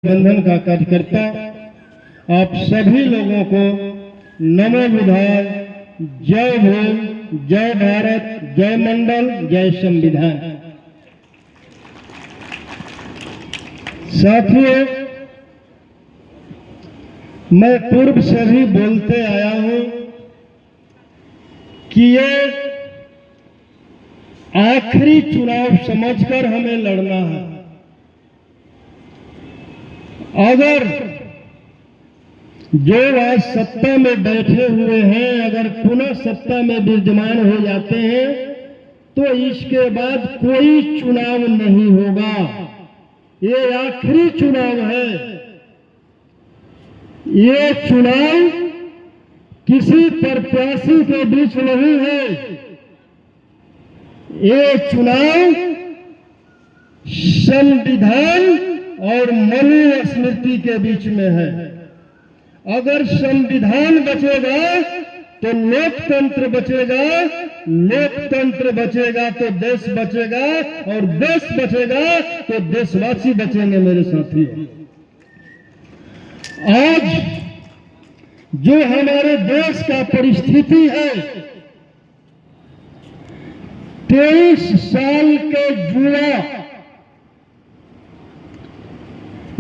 बंधन का कार्यकर्ता आप सभी लोगों को नमो बुधाय, जय भीम, जय भारत, जय मंडल, जय संविधान। साथियों, मैं पूर्व से भी बोलते आया हूं कि ये आखिरी चुनाव समझकर हमें लड़ना है। अगर जो आज सत्ता में बैठे हुए हैं अगर पुनः सत्ता में विद्यमान हो जाते हैं तो इसके बाद कोई चुनाव नहीं होगा। ये आखिरी चुनाव है। ये चुनाव किसी प्रत्याशी के बीच नहीं है। ये चुनाव संविधान और मनुस्मृति के बीच में है। अगर संविधान बचेगा तो लोकतंत्र बचेगा, लोकतंत्र बचेगा तो देश बचेगा, और देश बचेगा तो देशवासी बचेंगे। मेरे साथियों, आज जो हमारे देश का परिस्थिति है, 23 साल के युवा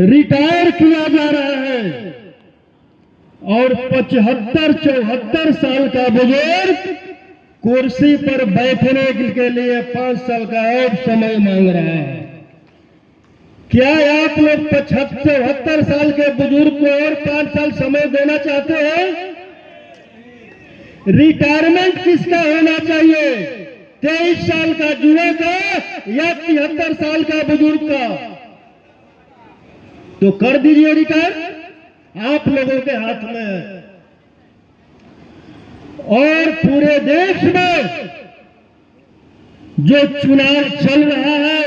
रिटायर किया जा रहा है और 75-74 साल का बुजुर्ग कुर्सी पर बैठने के लिए 5 साल का और समय मांग रहा है। क्या आप लोग 75-74 साल के बुजुर्ग को और 5 साल समय देना चाहते हैं? रिटायरमेंट किसका होना चाहिए? 23 साल का युवा का या 73 साल का बुजुर्ग का? तो कर दीजिए रिटायर, आप लोगों के हाथ में है। और पूरे देश में जो चुनाव चल रहा है,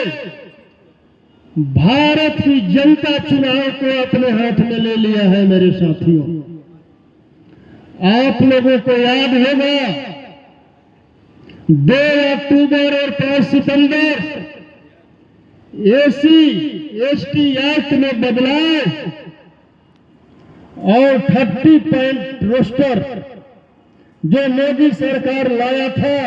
भारत की जनता चुनाव को अपने हाथ में ले लिया है। मेरे साथियों, आप लोगों को याद होगा 2 अक्टूबर और 5 सितंबर SC/ST एक्ट में बदलाव और 30 पॉइंट रोस्टर जो मोदी सरकार लाया था,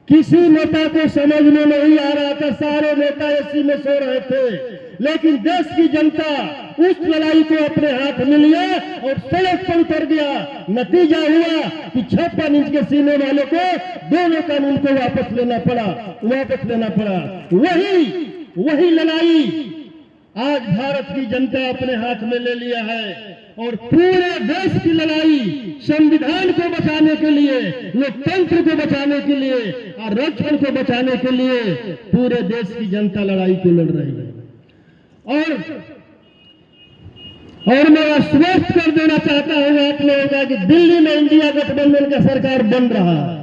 किसी नेता को समझ में नहीं आ रहा था। सारे नेता एसी में सो रहे थे, लेकिन देश की जनता उस लड़ाई को अपने हाथ में लिया और सड़क पर उतर गया। नतीजा हुआ कि 56 इंच के सीने वाले को दोनों कानून को वापस लेना पड़ा। वही लड़ाई आज भारत की जनता अपने हाथ में ले लिया है। और पूरे देश की लड़ाई संविधान को बचाने के लिए, लोकतंत्र को बचाने के लिए, आरक्षण को बचाने के लिए पूरे देश की जनता लड़ाई को लड़ रही है। और मैं आश्वस्त कर देना चाहता हूं आप लोगों का कि दिल्ली में इंडिया गठबंधन का सरकार बन रहा है।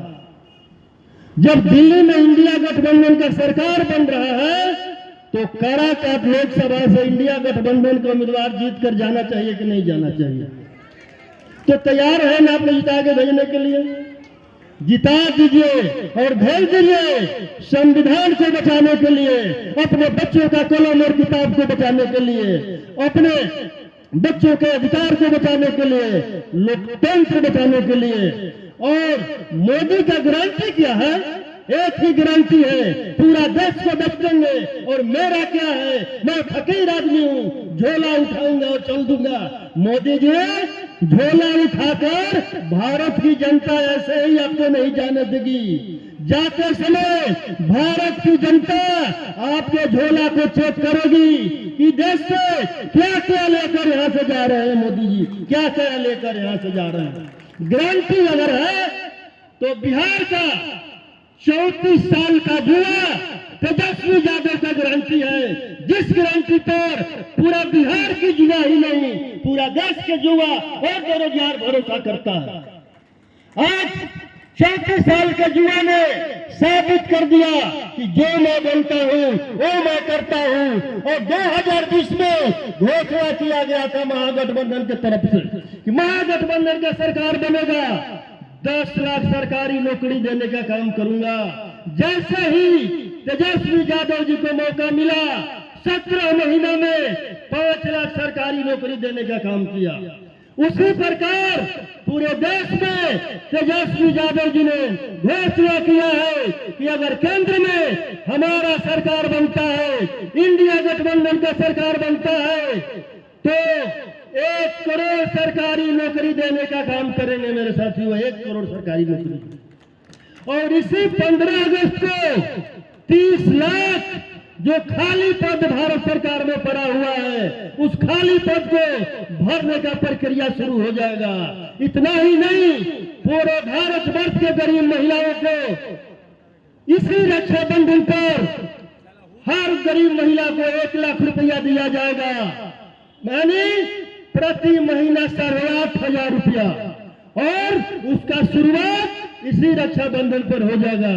जब दिल्ली में इंडिया गठबंधन का सरकार बन रहा है तो काराकाट लोकसभा से इंडिया गठबंधन का उम्मीदवार जीत कर जाना चाहिए कि नहीं जाना चाहिए? तो तैयार है ना आप जिता के भेजने के लिए? जिता दीजिए और भेज दीजिए। संविधान को बचाने के लिए, अपने बच्चों का कलम और किताब को बचाने के लिए, अपने बच्चों के अधिकार को बचाने के लिए, लोकतंत्र बचाने के लिए। और मोदी का गारंटी क्या है? एक ही गारंटी है, पूरा देश को बच देंगे। और मेरा क्या है? मैं फकीर आदमी हूं, झोला उठाऊंगा और चल दूंगा। मोदी जी झोला उठाकर भारत की जनता ऐसे ही आपको नहीं जाने देगी। जाते समय भारत की जनता आपके झोला को चेक करेगी कि देश से क्या क्या लेकर यहां से जा रहे हैं मोदी जी, क्या क्या लेकर यहां से जा रहे हैं। गारंटी अगर है तो बिहार का 34 साल का युवा तेजस्वी यादव का गारंटी है, जिस गारंटी पर पूरा बिहार की युवा ही नहीं पूरा देश के युवा और बेरोजगार भरोसा करता है। आज 34 साल के युवा ने साबित कर दिया कि जो मैं बोलता हूं वो मैं करता हूं। और 2020 में घोषणा किया गया था महागठबंधन की तरफ से कि महागठबंधन का सरकार बनेगा, 10 लाख सरकारी नौकरी देने का काम करूंगा। जैसे ही तेजस्वी यादव जी को मौका मिला 17 महीना में 5 लाख सरकारी नौकरी देने का काम किया। उसी प्रकार पूरे देश में तेजस्वी यादव जी ने घोषणा किया है कि अगर केंद्र में हमारा सरकार बनता है, इंडिया गठबंधन का सरकार बनता है, तो 1 करोड़ सरकारी नौकरी देने का काम करेंगे मेरे साथियों, 1 करोड़ सरकारी नौकरी। और इसी 15 अगस्त को 30 लाख जो खाली पद भारत सरकार में पड़ा हुआ है, उस खाली पद को भरने का प्रक्रिया शुरू हो जाएगा। इतना ही नहीं, पूरे भारतवर्ष के गरीब महिलाओं को इसी रक्षाबंधन पर हर गरीब महिला को 1 लाख रुपया दिया जाएगा, यानी प्रति महीना 8,500 रुपया, और उसका शुरुआत इसी रक्षाबंधन पर हो जाएगा।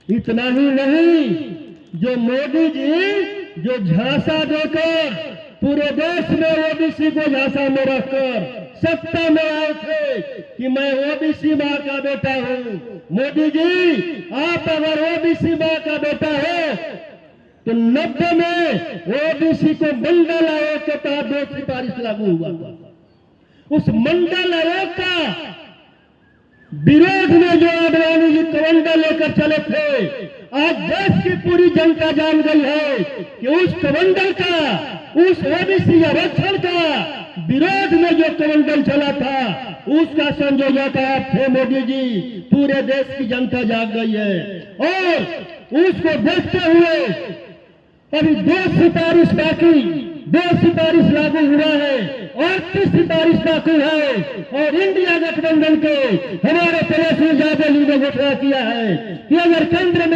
इतना ही नहीं, जो मोदी जी जो झांसा देकर पूरे देश में ओबीसी को झांसा में रखकर सत्ता में आए थे कि मैं ओबीसी मां का बेटा हूं। मोदी जी, आप अगर ओबीसी मां का बेटा है तो 90 में ओबीसी को मंडल आयोग के तहत 2 सिफारिश लागू हुआ था। उस मंडल आयोग का विरोध में जो आडवाणी जी कमंडल लेकर चले थे, आज देश की पूरी जनता जान गई है कि उस कमंडल का, उस ओबीसी आरक्षण का विरोध में जो कमंडल चला था, उसका संयोजक आप थे मोदी जी। पूरे देश की जनता जाग गई है, और उसको देखते हुए अभी 2 सिफारिश बाकी, 2 सिफारिश लागू हुआ है, 38 सिफारिश बाकी है। और इंडिया गठबंधन के हमारे तेजस्वी यादव जी ने घोषणा किया है कि अगर केंद्र में